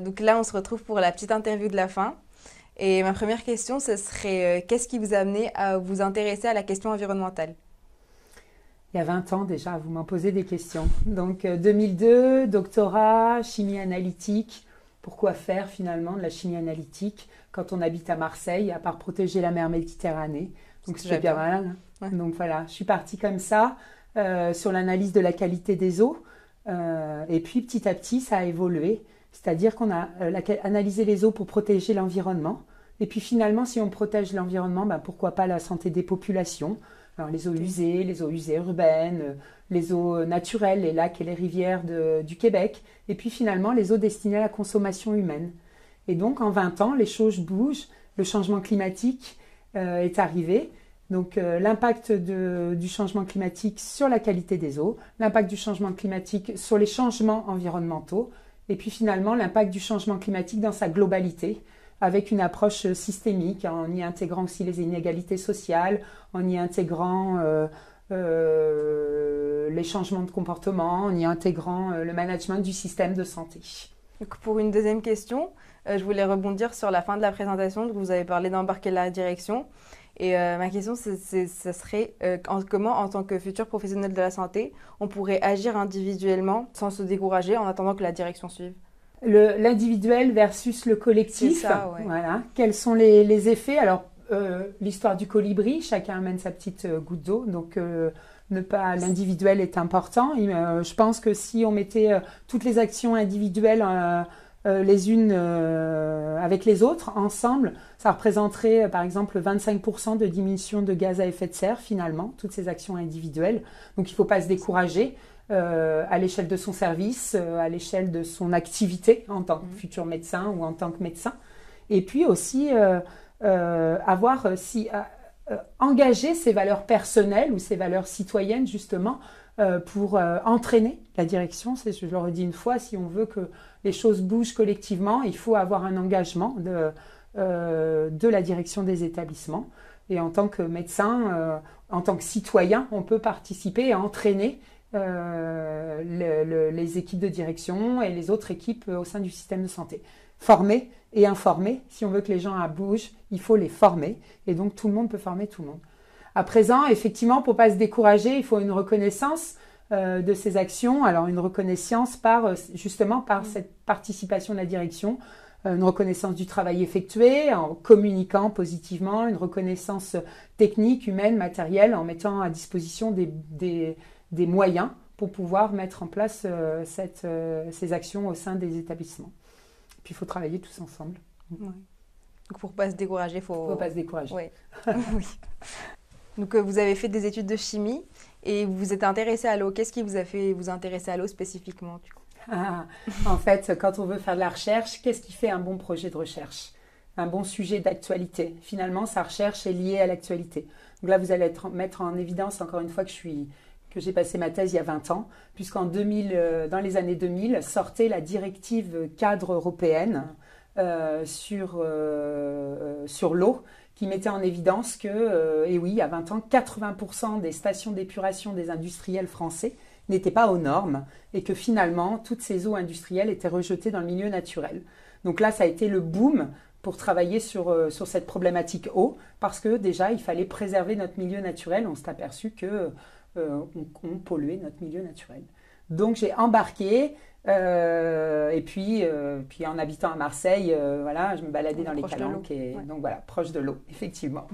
Donc là, on se retrouve pour la petite interview de la fin. Et ma première question, ce serait qu'est-ce qui vous a amené à vous intéresser à la question environnementale? Il y a 20 ans déjà, vous m'en posez des questions. Donc 2002, doctorat, chimie analytique. Pourquoi faire finalement de la chimie analytique quand on habite à Marseille, à part protéger la mer Méditerranée? Donc c'est bien mal. Ouais. Donc voilà, je suis partie comme ça sur l'analyse de la qualité des eaux. Et puis petit à petit, ça a évolué. C'est-à-dire qu'on a analysé les eaux pour protéger l'environnement. Et puis finalement, si on protège l'environnement, ben, pourquoi pas la santé des populations? Alors, les eaux usées urbaines, les eaux naturelles, les lacs et les rivières du Québec, et puis finalement les eaux destinées à la consommation humaine. Et donc en 20 ans, les choses bougent, le changement climatique est arrivé. Donc l'impact du changement climatique sur la qualité des eaux, l'impact du changement climatique sur les changements environnementaux, et puis finalement l'impact du changement climatique dans sa globalité, avec une approche systémique, en y intégrant aussi les inégalités sociales, en y intégrant les changements de comportement, en y intégrant le management du système de santé. Donc pour une deuxième question, je voulais rebondir sur la fin de la présentation. Donc vous avez parlé d'embarquer la direction. Et ma question, ça serait comment, en tant que futur professionnel de la santé, on pourrait agir individuellement sans se décourager en attendant que la direction suive? L'individuel versus le collectif. C'est ça, ouais. Voilà. Quels sont les effets? Alors, l'histoire du colibri, chacun amène sa petite goutte d'eau. Donc, l'individuel est important. Je pense que si on mettait toutes les actions individuelles les unes avec les autres, ensemble, ça représenterait par exemple 25% de diminution de gaz à effet de serre, finalement, toutes ces actions individuelles. Donc, il ne faut pas se décourager. À l'échelle de son service, à l'échelle de son activité en tant que futur médecin ou en tant que médecin. Et puis aussi engager ses valeurs personnelles ou ses valeurs citoyennes justement pour entraîner la direction. Je le redis une fois, si on veut que les choses bougent collectivement, il faut avoir un engagement de la direction des établissements. Et en tant que médecin, en tant que citoyen, on peut participer et entraîner les équipes de direction et les autres équipes au sein du système de santé. Former et informer. Si on veut que les gens bougent, il faut les former. Et donc, tout le monde peut former tout le monde. À présent, effectivement, pour ne pas se décourager, il faut une reconnaissance de ces actions. Alors, une reconnaissance par cette participation de la direction, une reconnaissance du travail effectué en communiquant positivement, une reconnaissance technique, humaine, matérielle, en mettant à disposition des moyens pour pouvoir mettre en place ces actions au sein des établissements. Puis il faut travailler tous ensemble. Ouais. Donc pour ne pas se décourager, il faut pas se décourager. Ouais. Oui. Donc vous avez fait des études de chimie et vous vous êtes intéressé à l'eau. Qu'est-ce qui vous a fait vous intéresser à l'eau spécifiquement du coup? En fait, quand on veut faire de la recherche, qu'est-ce qui fait un bon projet de recherche? Un bon sujet d'actualité. Finalement, sa recherche est liée à l'actualité. Donc là, vous allez mettre en évidence encore une fois que j'ai passé ma thèse il y a 20 ans, puisqu'en 2000, dans les années 2000, sortait la directive cadre européenne sur l'eau, qui mettait en évidence que, et oui, il y a 20 ans, 80% des stations d'épuration des industriels français n'étaient pas aux normes, et que finalement, toutes ces eaux industrielles étaient rejetées dans le milieu naturel. Donc là, ça a été le boom pour travailler sur cette problématique eau, parce que déjà, il fallait préserver notre milieu naturel. On s'est aperçu que on polluait notre milieu naturel. Donc j'ai embarqué et puis en habitant à Marseille, voilà, je me baladais dans les calanques et donc voilà, proche de l'eau, effectivement.